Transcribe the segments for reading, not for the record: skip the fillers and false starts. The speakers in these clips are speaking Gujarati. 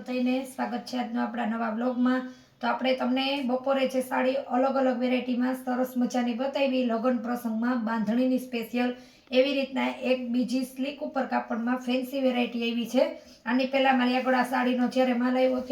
બધાને સ્વાગત છે આજનો આપણા નવા વ્લોગમાં। તો આપણે તમને બપોરે જે સાડી અલગ અલગ વેરાયટીમાં સરસ મજાની બતાવી, લગ્ન પ્રસંગમાં બાંધણીની સ્પેશિયલ એવી રીતના એક બીજી સ્લીક ઉપર કાપડમાં ફેન્સી વેરાયટી આવી છે। આની પહેલાં મારી આગળ આ સાડીનો જ્યારે માલ આવ્યો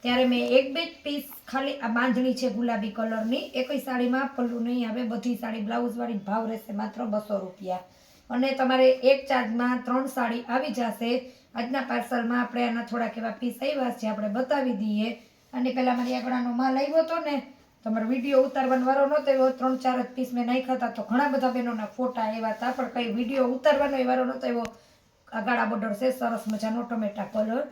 ત્યારે મેં એક બે પીસ ખાલી આ બાંધણી છે ગુલાબી કલરની, એકય સાડીમાં પલ્લું નહીં આવે, બધી સાડી બ્લાઉઝવાળી ભાવ રહેશે માત્ર 200 રૂપિયા અને તમારે એક ચાર્જમાં 3 સાડી આવી જશે। આજના પાર્સલમાં આપણે આના થોડાક એવા પીસ આવ્યા છે, આપણે બતાવી દઈએ। અને પહેલાં મારી આગળનો માલ આવ્યો હતો ને, તમારો વિડીયો ઉતારવાનો વારો નહોતો આવ્યો, 3-4 જ પીસ મેં નાખ્યા હતા, તો ઘણા બધા બહેનોના ફોટા આવ્યા હતા, પણ કંઈ વિડીયો ઉતારવાનો વારો નહોતો આવ્યો। આ ગાળા બોર્ડર છે, સરસ મજાનો ટમેટા કલર,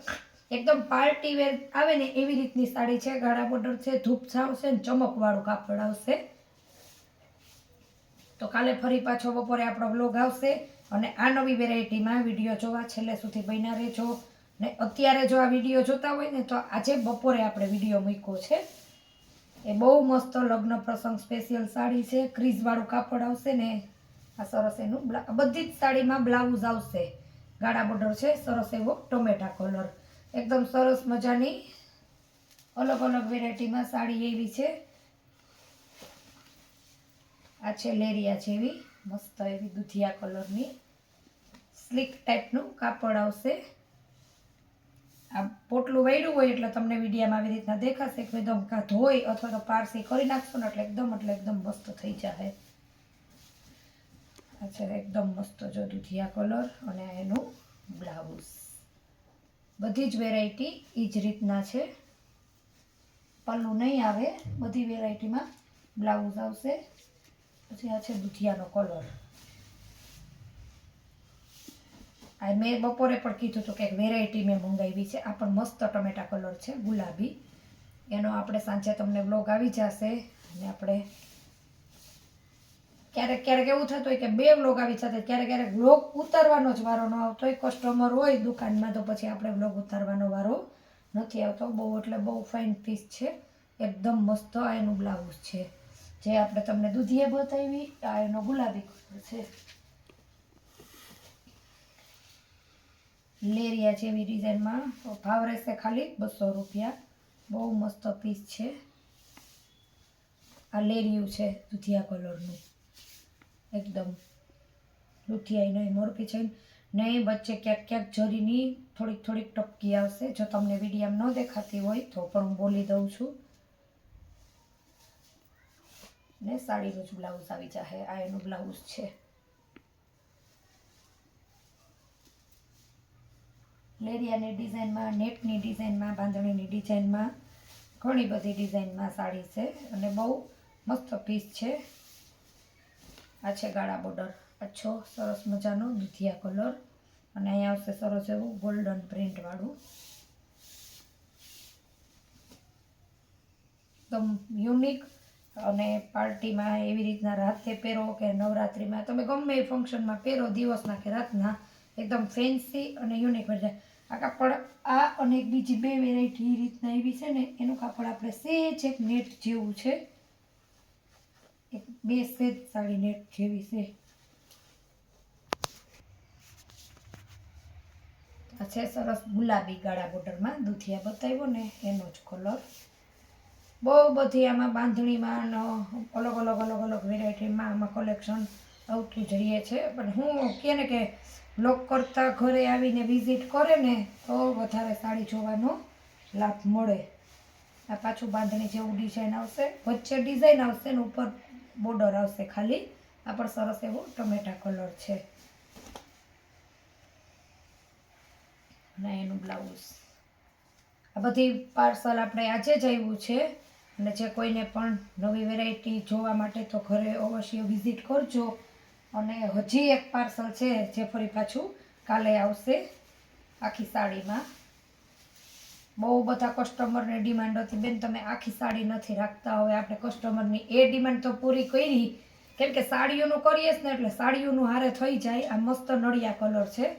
એકદમ પાર્ટી વેર આવે ને એવી રીતની સાડી છે। ગાળા બોર્ડર છે, ધૂપ આવશે ને ચમકવાળું કાપડ આવશે। તો કાલે ફરી પાછો બપોરે આપણો વ્લોગ આવશે અને આ નવી વેરાયટીમાં વિડીયો જોવા છેલ્લે સુધી બન્યા રહેજો। ને અત્યારે જો આ વિડીયો જોતા હોય ને તો આજે બપોરે આપણે વિડીયો મૂક્યો છે, એ બહુ મસ્ત લગ્ન પ્રસંગ સ્પેશિયલ સાડી છે, ક્રીઝવાળું કાપડ આવશે ને આ સરસ એનું બધી જ સાડીમાં બ્લાઉઝ આવશે, ગાળા બોર્ડર છે, સરસ એવો ટમેટા કલર, એકદમ સરસ મજાની અલગ અલગ વેરાયટીમાં સાડી એવી છે। આ છે લેરિયા જેવી મસ્ત એવી દુધિયા કલરની સ્લીક ટાઈપનું કાપડ આવશે। આ પોટલું વાળ્યું હોય એટલે તમને વિડીયામાં આવી રીતના દેખાશે, એકદમ કાં ધોઈ અથવા તો પારસી કરી નાખશો ને એટલે એકદમ મસ્ત થઈ જાય। આ છે એકદમ મસ્ત જો દુધિયા કલર અને એનું બ્લાઉઝ, બધી જ વેરાયટી એ જ રીતના છે, પલ્લું નહીં આવે, બધી વેરાયટીમાં બ્લાઉઝ આવશે। પછી આ છે દુધિયાનો કલર, આ મેં બપોરે પણ કીધું હતું કે એક વેરાયટી મેં મંગાવી છે, આ પણ મસ્ત ટમેટા કલર છે ગુલાબી, એનો આપણે સાંજે તમને વ્લોગ આવી જશે। અને આપણે ક્યારેક એવું થતું હોય કે 2 વ્લોગ આવી જતા, ક્યારેક વ્લોગ ઉતારવાનો જ વારો ન આવતો હોય, કસ્ટમર હોય દુકાનમાં તો પછી આપણે વ્લોગ ઉતારવાનો વારો નથી આવતો। બહુ એટલે બહુ ફાઇન પીસ છે, એકદમ મસ્ત। આ એનું બ્લાઉઝ છે જે આપણે તમને દૂધિયા બતાવી, આ એનો ગુલાબી કલર છે, લેરિયા જેવી ડિઝાઇનમાં, ભાવ રહેશે ખાલી 200 રૂપિયા, બહુ મસ્ત પીસ છે। આ લેરિયું છે દૂધિયા કલરનું, એકદમ દૂધિયા નહીં, મોરપી છે નહીં, વચ્ચે ક્યાંક જરીની થોડીક ટપકી આવશે, જો તમને વિડીયામાં ન દેખાતી હોય તો પણ હું બોલી દઉં છું। ને સાડીનું જ બ્લાઉઝ આવી જશે, આ એનું બ્લાઉઝ છે, લેરિયાની ડિઝાઇનમાં, નેટની ડિઝાઇનમાં, બાંધણીની ડિઝાઇનમાં, ઘણી બધી ડિઝાઇનમાં સાડી છે અને બહુ મસ્ત પીસ છે। આ છે ગાળા બોર્ડર, અચ્છો સરસ મજાનો દૂધિયા કલર અને અહીંયા આવશે સરસ એવું ગોલ્ડન પ્રિન્ટવાળું, એકદમ યુનિક અને પાર્ટીમાં એવી રીતના રાતે પહેરો કે નવરાત્રિમાં તમે ગમે એ ફંક્શનમાં પહેરો, દિવસના કે રાતના, એકદમ ફેન્સી અને યુનિક હોય છે। આ કાપડ આ અને એક બીજી 2 વેરાયટી એ રીતના એવી છે ને, એનું કાપડ આપણે સેજ એક નેટ જેવું છે, એક 2 સેજ સાડી નેટ જેવી છે। આ છે સરસ ગુલાબી ગાળા બોર્ડરમાં દૂધિયા બતાવ્યો ને એનો જ કલર, બહુ બધી આમાં બાંધણીમાં અલગ વેરાયટીમાં આમાં કલેક્શન આવતું જ રહીએ છે, પણ હું કહે ને કે વ્લોગ કરતાં ઘરે આવીને વિઝિટ કરે ને તો વધારે સાડી જોવાનો લાભ મળે। આ પાછું બાંધણી જેવું ડિઝાઇન આવશે, વચ્ચે ડિઝાઇન આવશે ને ઉપર બોર્ડર આવશે ખાલી, આ પણ સરસ એવો ટમેટા કલર છે અને એનું બ્લાઉઝ। આ બધી પાર્સલ આપણે આજે જ આવ્યું છે અને જે કોઈને પણ નવી વેરાયટી જોવા માટે તો ઘરે અવશ્ય વિઝિટ કરજો। અને હજી એક પાર્સલ છે જે ફરી પાછું કાલે આવશે આખી સાડીમાં, બહુ બધા કસ્ટમરને ડિમાન્ડ હતી, બેન તમે આખી સાડી નથી રાખતા, હવે આપણે કસ્ટમરની એ ડિમાન્ડ તો પૂરી કરી, કેમ કે સાડીઓનું કરીએ ને એટલે સાડીઓનું હારે થઈ જાય। આ મસ્ત નળિયા કલર છે,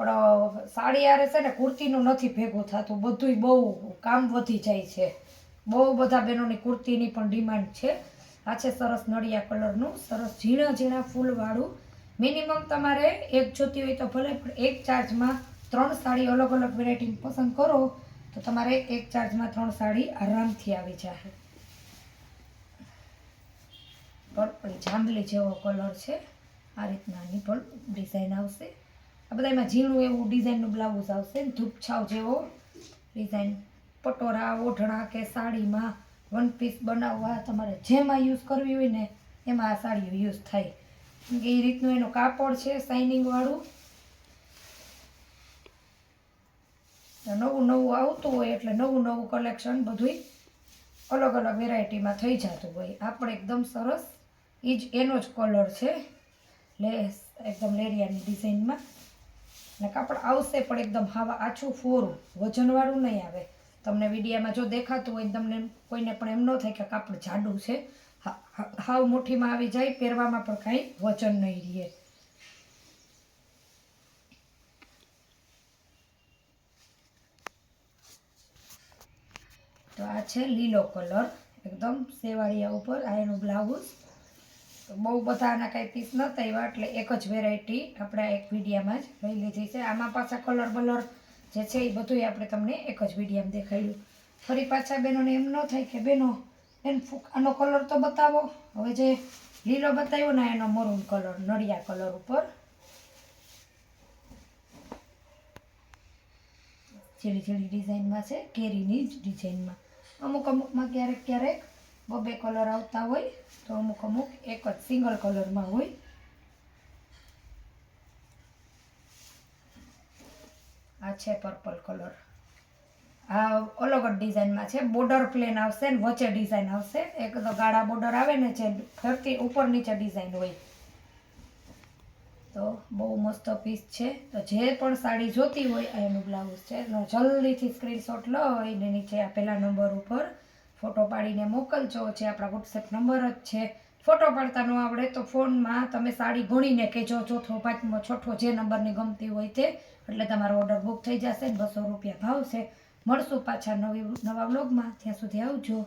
પણ સાડી હારે છે ને કુર્તીનું નથી ભેગું થતું, બધુંય બહુ કામ વધી જાય છે, બહુ બધા બહેનોની કુર્તીની પણ ડિમાન્ડ છે। આ છે સરસ નળિયા કલરનું, સરસ ઝીણા ફૂલવાળું, મિનિમમ તમારે એક જોતી હોય તો ભલે, પણ એક ચાર્જમાં 3 સાડી અલગ વેરાયટી પસંદ કરો તો તમારે એક ચાર્જમાં 3 સાડી આરામથી આવી જશે. પર્પલ જાંબલી જેવો કલર છે. આ રીતના આની પણ ડિઝાઇન આવશે. આ બધામાં ઝીણું એવું ડિઝાઇનનું બ્લાઉઝ આવશે. ધૂપછાવ જેવો ડિઝાઇન પટોરા ઓઢણા કે સાડીમાં વન પીસ બનાવવા તમારે જેમાં યુઝ કરવી હોય ને એમાં આ સાડીઓ યુઝ થાય. કેમ કે એ રીતનું એનું કાપડ છે શાઇનિંગવાળું. નવું નવું આવતું હોય એટલે નવું નવું કલેક્શન બધુંય અલગ અલગ વેરાયટીમાં થઈ જતું હોય. આ પણ એકદમ સરસ એનો જ કલર છે. એકદમ લેરિયાની ડિઝાઇનમાં ને કાપડ આવશે પણ એકદમ હાવા આછું ફોરું, વજનવાળું નહીં આવે. તમને વિડીયામાં જો દેખાતું હોય તમને કોઈને પણ એમ ન થાય કે કાપડ જાડું છે. હાવ મુઠ્ઠીમાં આવી જાય, પહેરવામાં પણ કાંઈ વજન નહીં રહે. તો આ છે લીલો કલર, એકદમ સેવાળિયા ઉપર. આ એનું બ્લાઉઝ. તો બહુ બધા આના કાંઈ પીસ નહોતા આવ્યા એટલે એક જ વેરાયટી આપણે એક વિડીયામાં જ લઈ લીધી છે. આમાં પાછા કલર બલર જે છે એ બધું આપણે તમને એક જ વિડીયામાં દેખાડ્યું. ફરી પાછા બહેનોને એમ ન થાય કે બહેનો આનો કલર તો બતાવો. હવે જે લીલો બતાવ્યો ને એનો મરૂન કલર, નળિયા કલર ઉપર ઝીણી ઝીણી ડિઝાઇનમાં છે, કેરીની જ ડિઝાઇનમાં. અમુકમાં ક્યારેક ક્યારેક બે કલર આવતા હોય તો અમુક એક જ સિંગલ કલરમાં હોય. આ છે પર્પલ કલર. આ અલગ જ ડિઝાઇનમાં છે. બોર્ડર પ્લેન આવશે ને વચ્ચે ડિઝાઇન આવશે. એક તો ગાળા બોર્ડર આવે ને જે ફરતી ઉપર નીચે ડિઝાઇન હોય. તો બહુ મસ્ત પીસ છે. તો જે પણ સાડી જોતી હોય આ એનું બ્લાઉઝ છે. જલ્દીથી સ્ક્રીનશોટ લઈને નીચે આપેલા નંબર ઉપર ફોટો પાડીને મોકલજો. જે આપણા વોટ્સએપ નંબર જ છે. ફોટો પાડતા ન આવડે તો ફોનમાં તમે સાડી ગણીને કહેજો, ચોથો પાંચમો છઠ્ઠો જે નંબરની ગમતી હોય તે, એટલે તમારો ઓર્ડર બુક થઈ જશે. 200 રૂપિયા ભાવ છે. મળશું પાછા નવા વ્લોગમાં. ત્યાં સુધી આવજો.